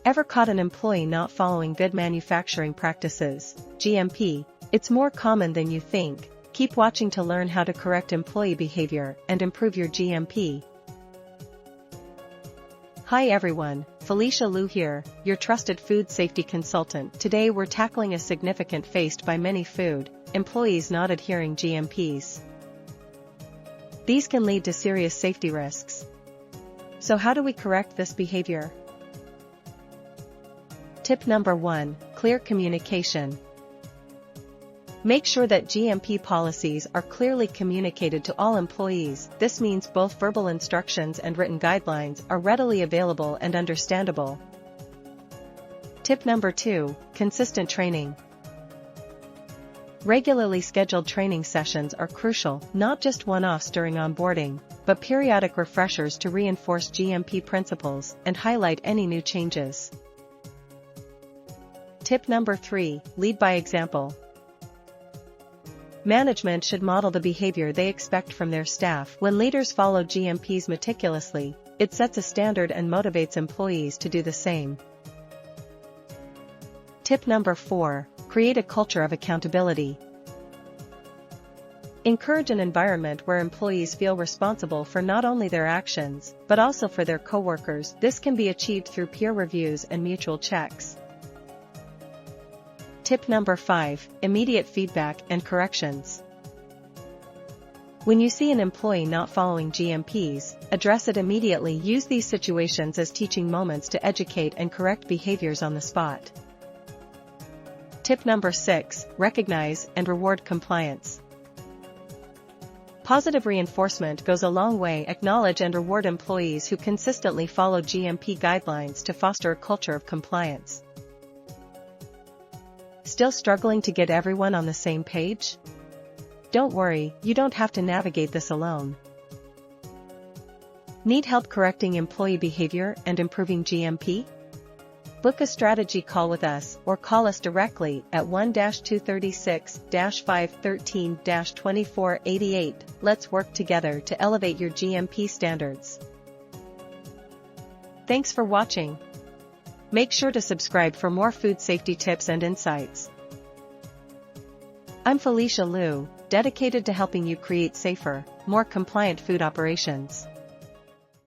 Ever caught an employee not following good manufacturing practices, GMP? It's more common than you think. Keep watching to learn how to correct employee behavior and improve your GMP. Hi everyone, Felicia Liu here, your trusted food safety consultant. Today we're tackling a significant faced by many food employees not adhering GMPs. These can lead to serious safety risks. So how do we correct this behavior? Tip number 1, clear communication. Make sure that GMP policies are clearly communicated to all employees. This means both verbal instructions and written guidelines are readily available and understandable. Tip number 2, consistent training. Regularly scheduled training sessions are crucial, not just one-offs during onboarding, but periodic refreshers to reinforce GMP principles and highlight any new changes. Tip number 3, lead by example. Management should model the behavior they expect from their staff. When leaders follow GMPs meticulously, it sets a standard and motivates employees to do the same. Tip number 4, create a culture of accountability. Encourage an environment where employees feel responsible for not only their actions, but also for their coworkers. This can be achieved through peer reviews and mutual checks. Tip number 5, immediate feedback and corrections. When you see an employee not following GMPs, address it immediately. Use these situations as teaching moments to educate and correct behaviors on the spot. Tip number 6, recognize and reward compliance. Positive reinforcement goes a long way. Acknowledge and reward employees who consistently follow GMP guidelines to foster a culture of compliance. Still struggling to get everyone on the same page? Don't worry, you don't have to navigate this alone. Need help correcting employee behavior and improving GMP? Book a strategy call with us or call us directly at 1-236-513-2488. Let's work together to elevate your GMP standards. Thanks for watching. Make sure to subscribe for more food safety tips and insights. I'm Felicia Liu, dedicated to helping you create safer, more compliant food operations.